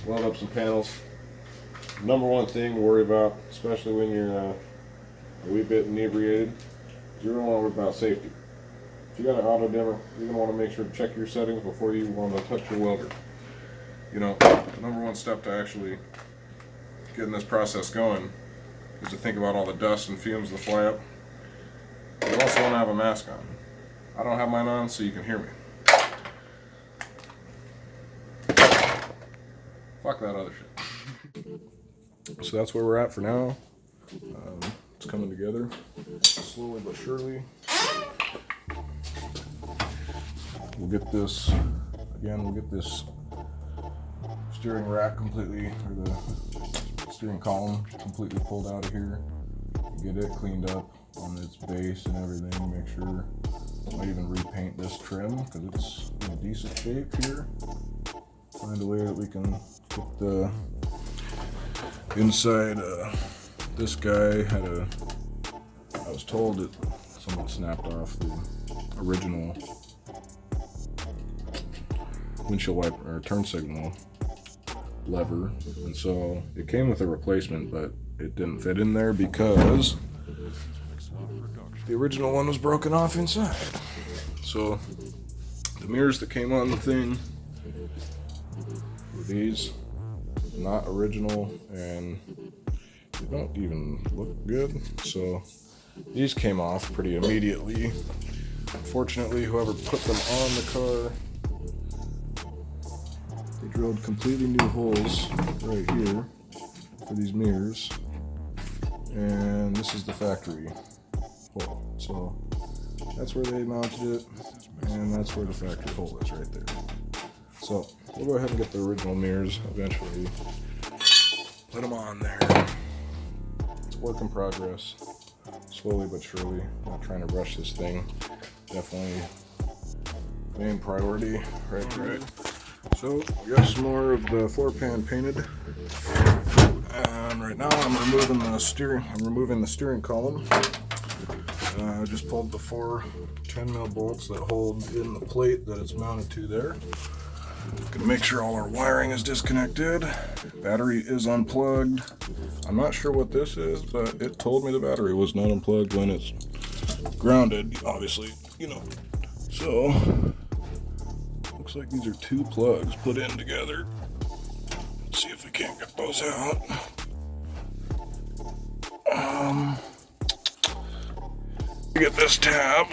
weld up some panels. Number one thing to worry about, especially when you're a wee bit inebriated, is you're going to want to worry about safety. If you got an auto dimmer, you're going to want to make sure to check your settings before you want to touch your welder. You know, the number one step to actually getting this process going is to think about all the dust and fumes that fly up. You also want to have a mask on. I don't have mine on, so you can hear me. Fuck that other shit. So that's where we're at for now. It's coming together slowly but surely. We'll get this steering rack completely, or the steering column completely pulled out of here. Get it cleaned up on its base and everything. Make sure, I might even repaint this trim because it's in a decent shape here. Find a way that we can get the inside. This guy had I was told that someone snapped off the original windshield wiper or turn signal lever, and so it came with a replacement, but it didn't fit in there because the original one was broken off inside. So the mirrors that came on the thing were these, not original, and they don't even look good. So these came off pretty immediately. Unfortunately, whoever put them on the car, they drilled completely new holes right here for these mirrors, and this is the factory hole. So that's where they mounted it, and that's where the factory hole is right there. So we'll go ahead and get the original mirrors eventually, put them on there. It's a work in progress, slowly but surely. Not trying to rush this thing. Definitely main priority. Right. So we got some more of the floor pan painted, and right now I'm removing the steering column. I just pulled the 4 10mm bolts that hold in the plate that it's mounted to there. Gonna make sure all our wiring is disconnected. Battery is unplugged. I'm not sure what this is, but it told me the battery was not unplugged when it's grounded, obviously, you know. So looks like these are 2 plugs put in together. Let's see if we can't get those out. Get this tab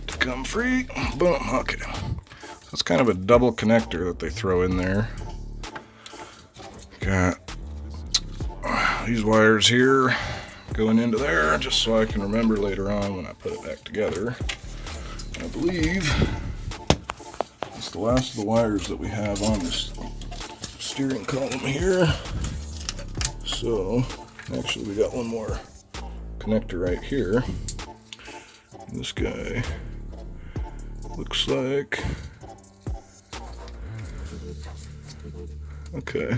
to come free. Boom. Okay. So it's kind of a double connector that they throw in there. Got these wires here going into there, just so I can remember later on when I put it back together. I believe that's the last of the wires that we have on this steering column here. So actually we got one more connector right here. And this guy looks like, okay,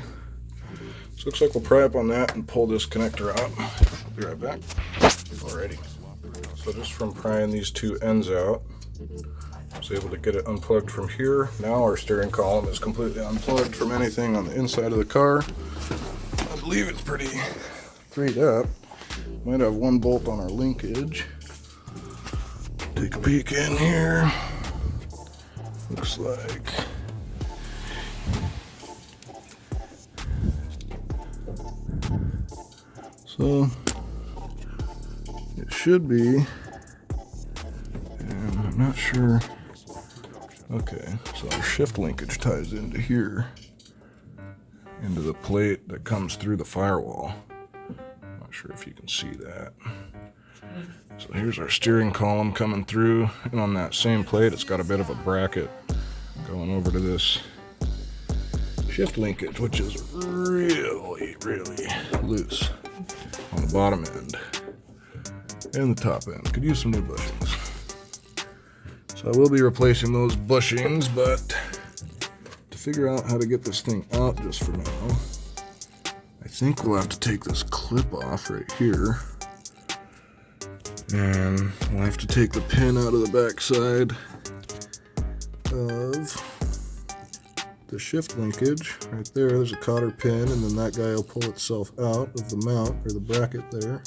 so looks like we'll pry up on that and pull this connector out. I'll be right back. Alrighty, so just from prying these 2 ends out, I was able to get it unplugged from here. Now our steering column is completely unplugged from anything on the inside of the car. I believe it's pretty freed up. Might have 1 bolt on our linkage. Take a peek in here. Looks like so it should be, and I'm not sure. Okay, so our shift linkage ties into here, into the plate that comes through the firewall. Not sure if you can see that. So here's our steering column coming through, and on that same plate it's got a bit of a bracket going over to this shift linkage, which is really loose on the bottom end and the top end. Could use some new bushings. So I will be replacing those bushings, but to figure out how to get this thing out just for now, I think we'll have to take this clip off right here, and we'll have to take the pin out of the back side of the shift linkage right there. There's a cotter pin, and then that guy will pull itself out of the mount or the bracket there.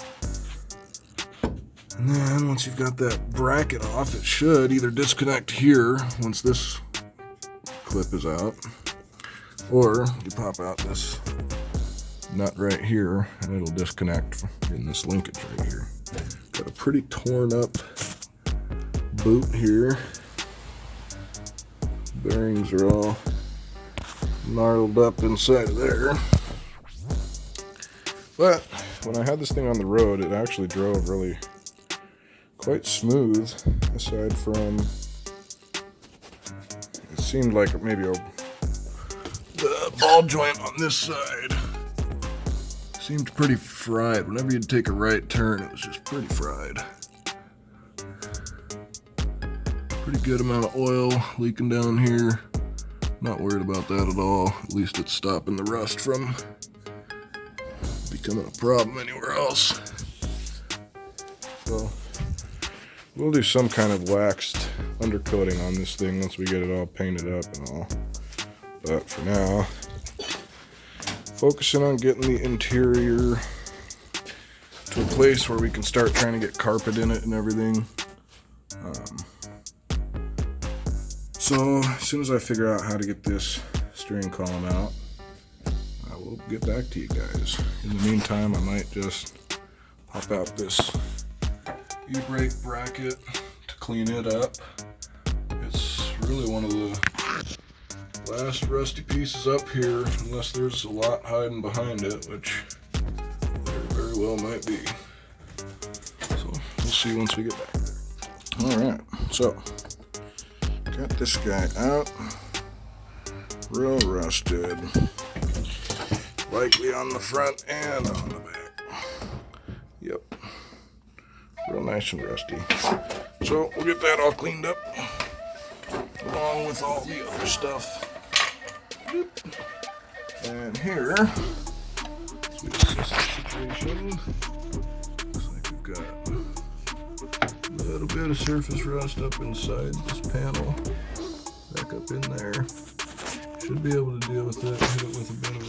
And then once you've got that bracket off, it should either disconnect here once this clip is out, or you pop out this nut right here and it'll disconnect in this linkage right here. Got a pretty torn up boot here. Bearings are all gnarled up inside of there. But when I had this thing on the road, it actually drove really quite smooth, aside from it seemed like maybe the ball joint on this side seemed pretty fried. Whenever you'd take a right turn, it was just pretty fried. Pretty good amount of oil leaking down here. Not worried about that at all. At least it's stopping the rust from becoming a problem anywhere else. So we'll do some kind of waxed undercoating on this thing once we get it all painted up and all. But for now, focusing on getting the interior to a place where we can start trying to get carpet in it and everything. So as soon as I figure out how to get this steering column out, I will get back to you guys. In the meantime, I might just pop out this e-brake bracket to clean it up. It's really one of the last rusty pieces up here, unless there's a lot hiding behind it, which there very well might be. So we'll see once we get back there. Alright, so got this guy out. Real rusted. Likely on the front and on the back. Yep. Real nice and rusty. So we'll get that all cleaned up, along with all the other stuff. And here, let's assess the situation. Looks like we've got a little bit of surface rust up inside this panel. Back up in there. Should be able to deal with it. Hit it with a bit of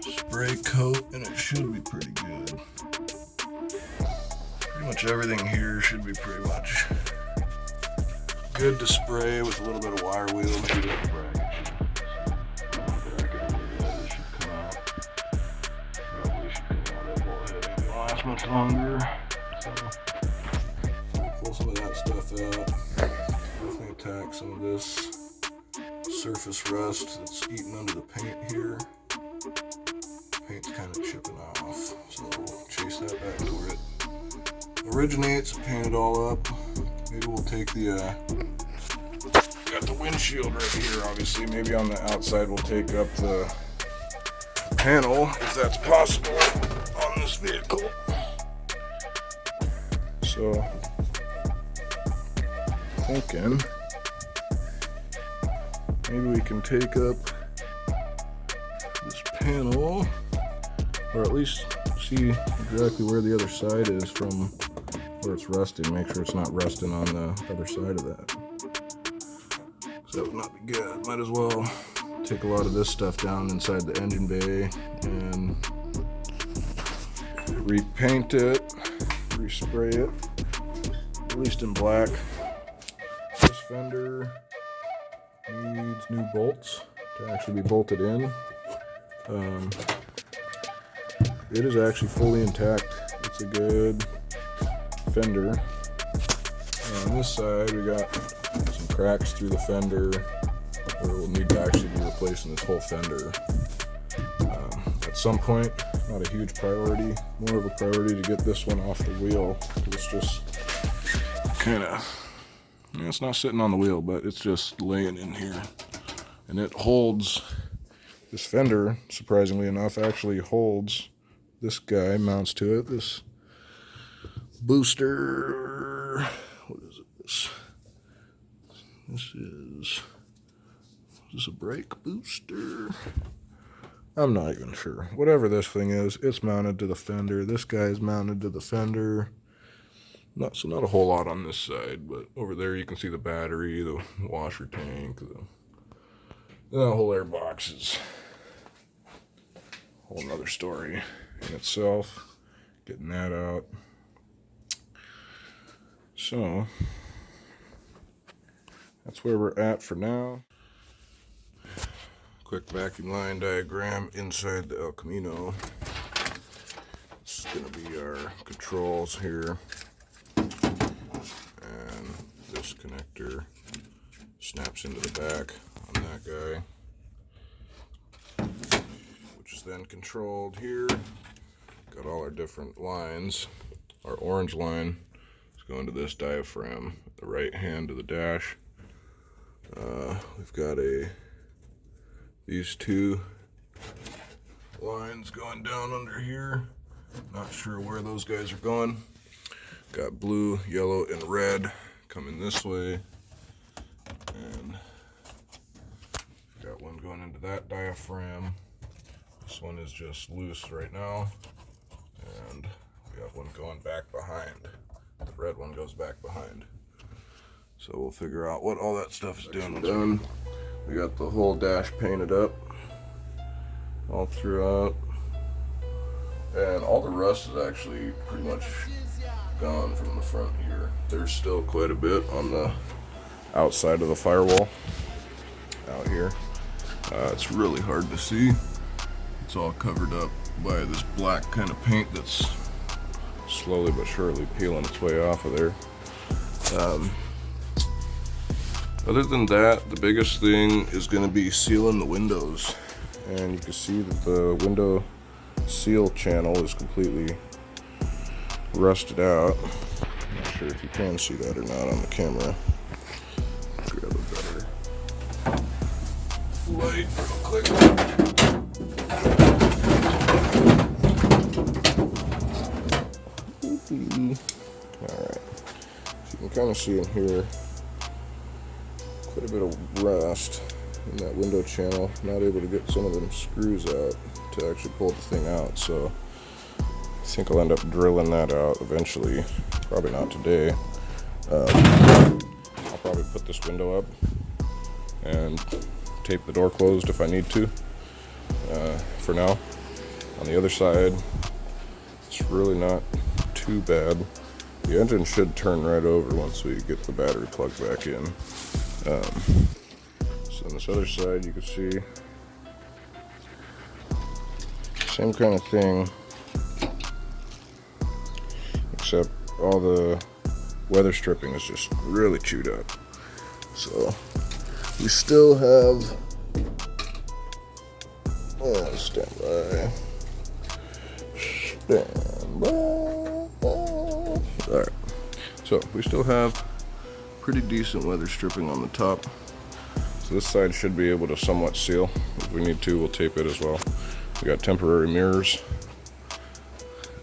a spray coat, and it should be pretty good. Pretty much everything here should be pretty much good to spray with a little bit of wire wheel. Maybe that bracket should come out. Probably should come out. That ball head ain't gonna last much longer. So pull some of that stuff out. Definitely attack some of this surface rust that's eating under the paint here. Paint's kind of chipping off, so we'll chase that back to where it originates and paint it all up. Maybe we'll take the got the windshield right here, obviously. Maybe on the outside we'll take up the panel, if that's possible, on this vehicle. So, thinking maybe we can take up this panel, or at least see exactly where the other side is from where it's rusting. Make sure it's not rusting on the other side of that. So that would not be good. Might as well take a lot of this stuff down inside the engine bay and repaint it, respray it, at least in black. This fender needs new bolts to actually be bolted in. It is actually fully intact. It's a good fender. On this side we got some cracks through the fender where we'll need to actually be replacing this whole fender. At some point, not a huge priority, more of a priority to get this one off the wheel. It's just kind of, it's not sitting on the wheel, but it's just laying in here. And it holds, this fender, surprisingly enough, actually holds, this guy mounts to it, this booster, what is this? Is this a brake booster? I'm not even sure. Whatever this thing is, it's mounted to the fender. This guy is mounted to the fender. Not a whole lot on this side, but over there you can see the battery, the washer tank, the The whole air box is a whole nother story in itself. Getting that out. So that's where we're at for now. Quick vacuum line diagram inside the El Camino. This is going to be our controls here. And this connector snaps into the back on that guy, which is then controlled here. Got all our different lines. Our orange line is going to this diaphragm at the right hand of the dash. We've got these two lines going down under here. Not sure where those guys are going. Got blue, yellow, and red coming this way. And got one going into that diaphragm. This one is just loose right now. And we have one going back behind. The red one goes back behind. So we'll figure out what all that stuff is doing. We got the whole dash painted up all throughout. And all the rust is actually pretty much gone from the front here. There's still quite a bit on the outside of the firewall out here. It's really hard to see. It's all covered up by this black kind of paint that's slowly but surely peeling its way off of there. Other than that, the biggest thing is going to be sealing the windows. And you can see that the window seal channel is completely rusted out. Not sure if you can see that or not on the camera. Grab a better light real quick. Alright, so you can kind of see in here quite a bit of rust in that window channel. Not able to get some of them screws out to actually pull the thing out, so I think I'll end up drilling that out eventually. Probably not today. I'll probably put this window up and tape the door closed if I need to. For now, on the other side, it's really not too bad. The engine should turn right over once we get the battery plugged back in. So on this other side, you can see same kind of thing, except all the weather stripping is just really chewed up. So we still have, stand by. Alright, so we still have pretty decent weather stripping on the top. So this side should be able to somewhat seal. If we need to, we'll tape it as well. We got temporary mirrors.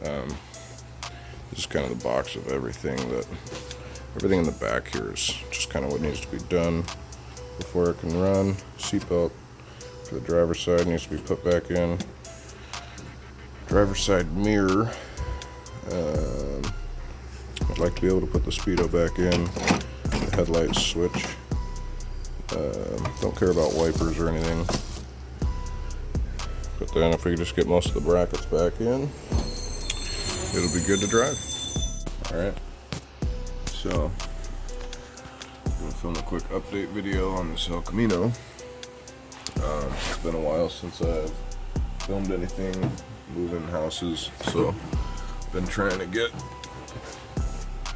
This is kind of the box of everything in the back here is just kind of what needs to be done before it can run. Seatbelt for the driver's side needs to be put back in. Driver's side mirror. I'd like to be able to put the speedo back in. The headlights switch. Don't care about wipers or anything. But then if we just get most of the brackets back in, it'll be good to drive. Alright. So, I'm going to film a quick update video on this El Camino. It's been a while since I've filmed anything moving houses, so been trying to get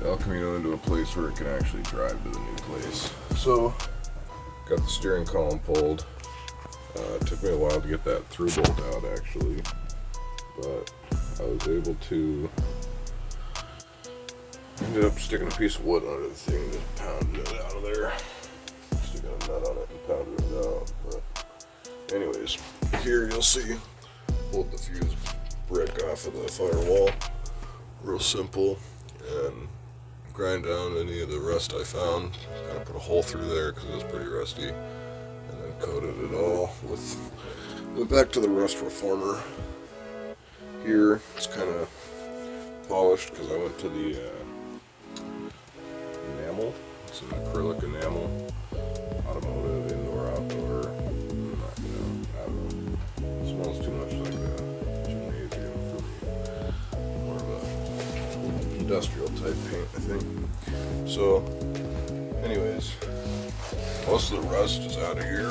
the El Camino into a place where it can actually drive to the new place. So, got the steering column pulled. It took me a while to get that through bolt out actually, but I was able to, ended up sticking a piece of wood under the thing and just pounded it out of there. Sticking a nut on it and pounded it out. But anyways, here you'll see, pulled the fuse brick off of the firewall. Real simple, and grind down any of the rust I found. Kind of put a hole through there because it was pretty rusty. And then coated it all with, went back to the rust reformer. Here it's kind of polished because I went to the enamel. It's an acrylic enamel, automotive, indoor, outdoor. industrial type paint, I think. So, anyways, most of the rust is out of here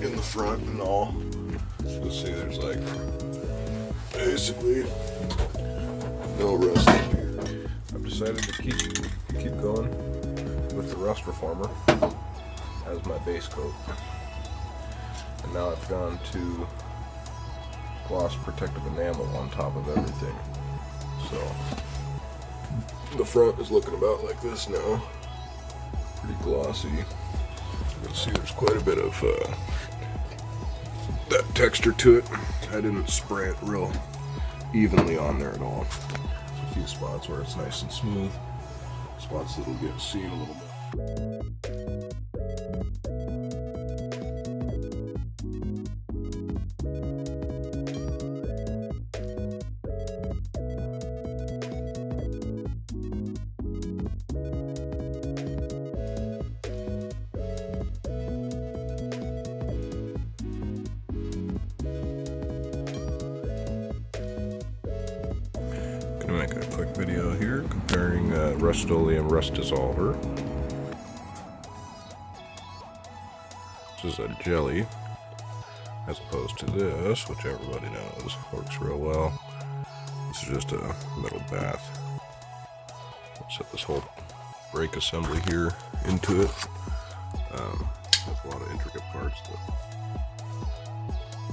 in the front and all. You'll see there's like basically no rust in here. I've decided to keep going with the rust reformer as my base coat. And now I've gone to gloss protective enamel on top of everything. So the front is looking about like this now. Pretty glossy. You can see there's quite a bit of that texture to it. I didn't spray it real evenly on there at all. There's a few spots where it's nice and smooth, spots that'll get seen a little bit. Gonna make a quick video here comparing Rust-Oleum Rust Dissolver. This is a jelly, as opposed to this, which everybody knows works real well. This is just a metal bath. I'll set this whole brake assembly here into it. Has a lot of intricate parts that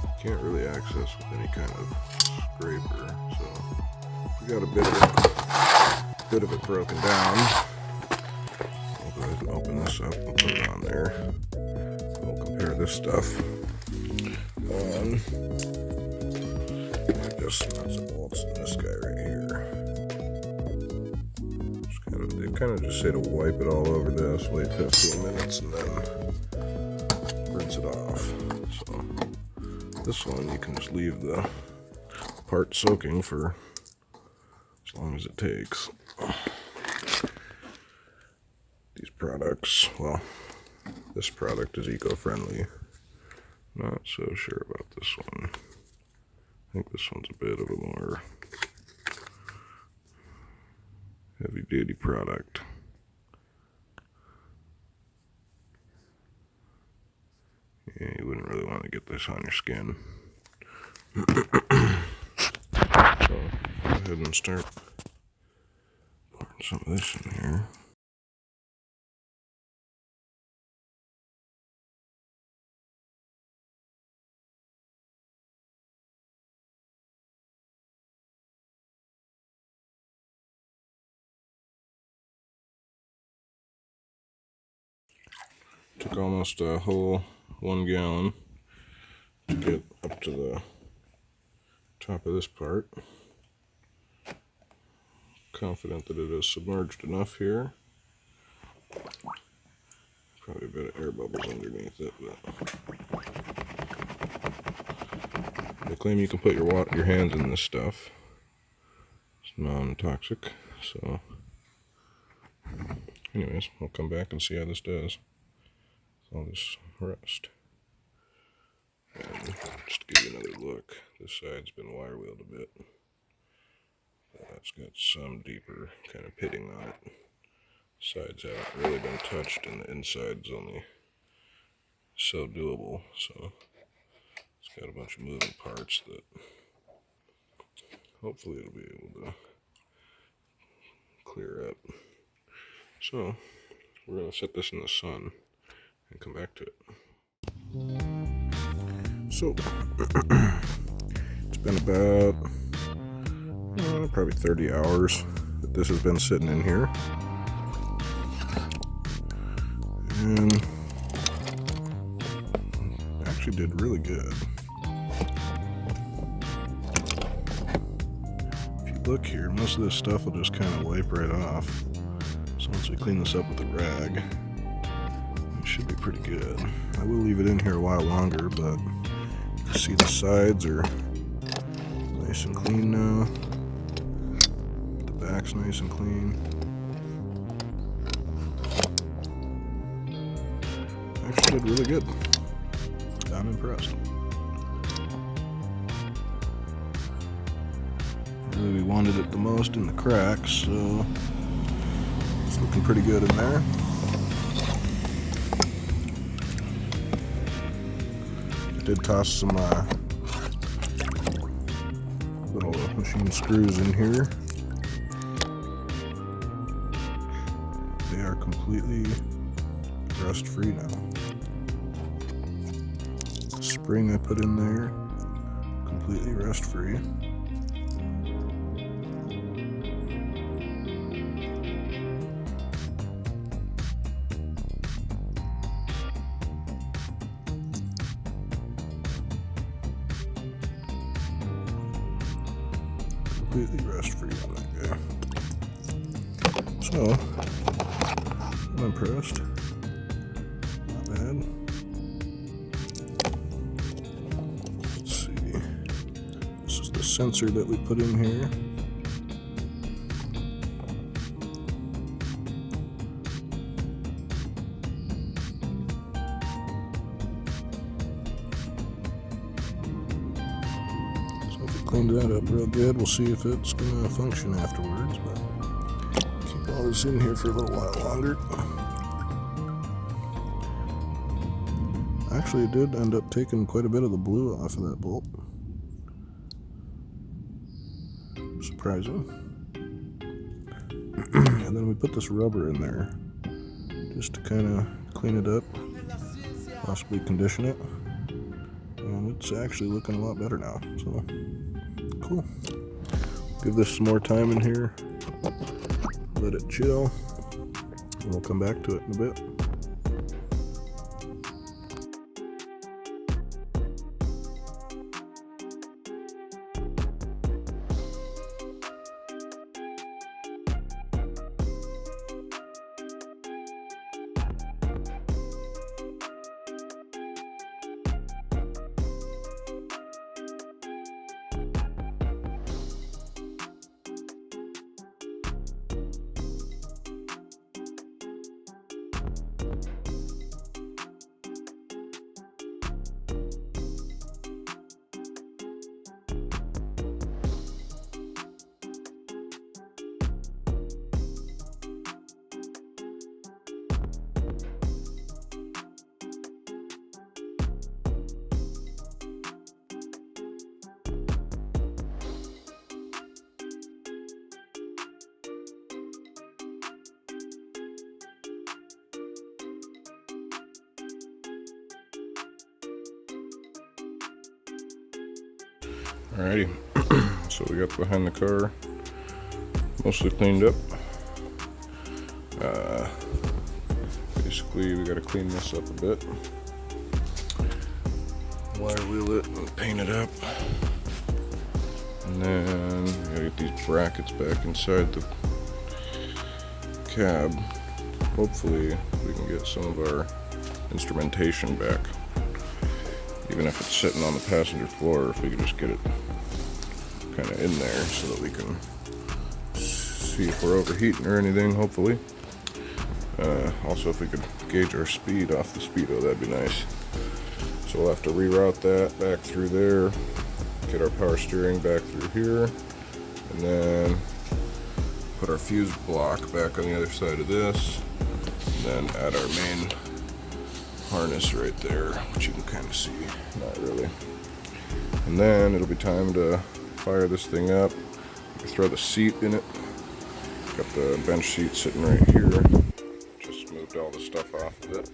you can't really access with any kind of scraper, so we got a bit of it broken down. I'll go ahead and open this up and put it on there. We'll compare this stuff on just nuts and bolts in this guy right here. They kind of just say to wipe it all over this, wait 15 minutes, and then rinse it off. So this one you can just leave the part soaking for as long as it takes. These products, well, this product is eco-friendly. Not so sure about this one. I think this one's a bit of a more heavy-duty product. Yeah, you wouldn't really want to get this on your skin. So, go ahead and start pouring some of this in here. Took almost a whole 1 gallon to get up to the top of this part. Confident that it is submerged enough here. Probably a bit of air bubbles underneath it, but they claim you can put your hands in this stuff. It's non-toxic, so anyways, I'll come back and see how this does. All this rust. And just to give you another look, this side's been wire wheeled a bit. That's got some deeper kind of pitting on it. Sides haven't really been touched, and the inside's only so doable. So it's got a bunch of moving parts that hopefully it'll be able to clear up. So we're going to set this in the sun and come back to it. So it's been about probably 30 hours that this has been sitting in here, and actually did really good. If you look here, most of this stuff will just kind of wipe right off. So once we clean this up with a rag, should be pretty good. I will leave it in here a while longer, but you see the sides are nice and clean now. The back's nice and clean. Actually did really good. I'm impressed. Really, we wanted it the most in the cracks, so it's looking pretty good in there. I did toss some little machine screws in here. They are completely rust-free now. The spring I put in there, completely rust-free. Completely rust-free on that guy. So, I'm impressed. Not bad. Let's see. This is the sensor that we put in here. Cleaned that up real good. We'll see if it's going to function afterwards, but keep all this in here for a little while longer. Actually, it did end up taking quite a bit of the blue off of that bolt. Surprising. And then we put this rubber in there just to kind of clean it up, possibly condition it. And it's actually looking a lot better now, so cool. Give this some more time in here, let it chill, and we'll come back to it in a bit. Alrighty, so we got behind the car mostly cleaned up. Basically, we got to clean this up a bit. Wire wheel it and paint it up. And then we got to get these brackets back inside the cab. Hopefully, we can get some of our instrumentation back. Even if it's sitting on the passenger floor, if we could just get it kind of in there so that we can see if we're overheating or anything, hopefully. Also, if we could gauge our speed off the speedo, that'd be nice. So we'll have to reroute that back through there, get our power steering back through here, and then put our fuse block back on the other side of this, and then add our main harness right there, which you can kind of see, not really. And then it'll be time to fire this thing up. You can throw the seat in it. Got the bench seat sitting right here. Just moved all the stuff off of it.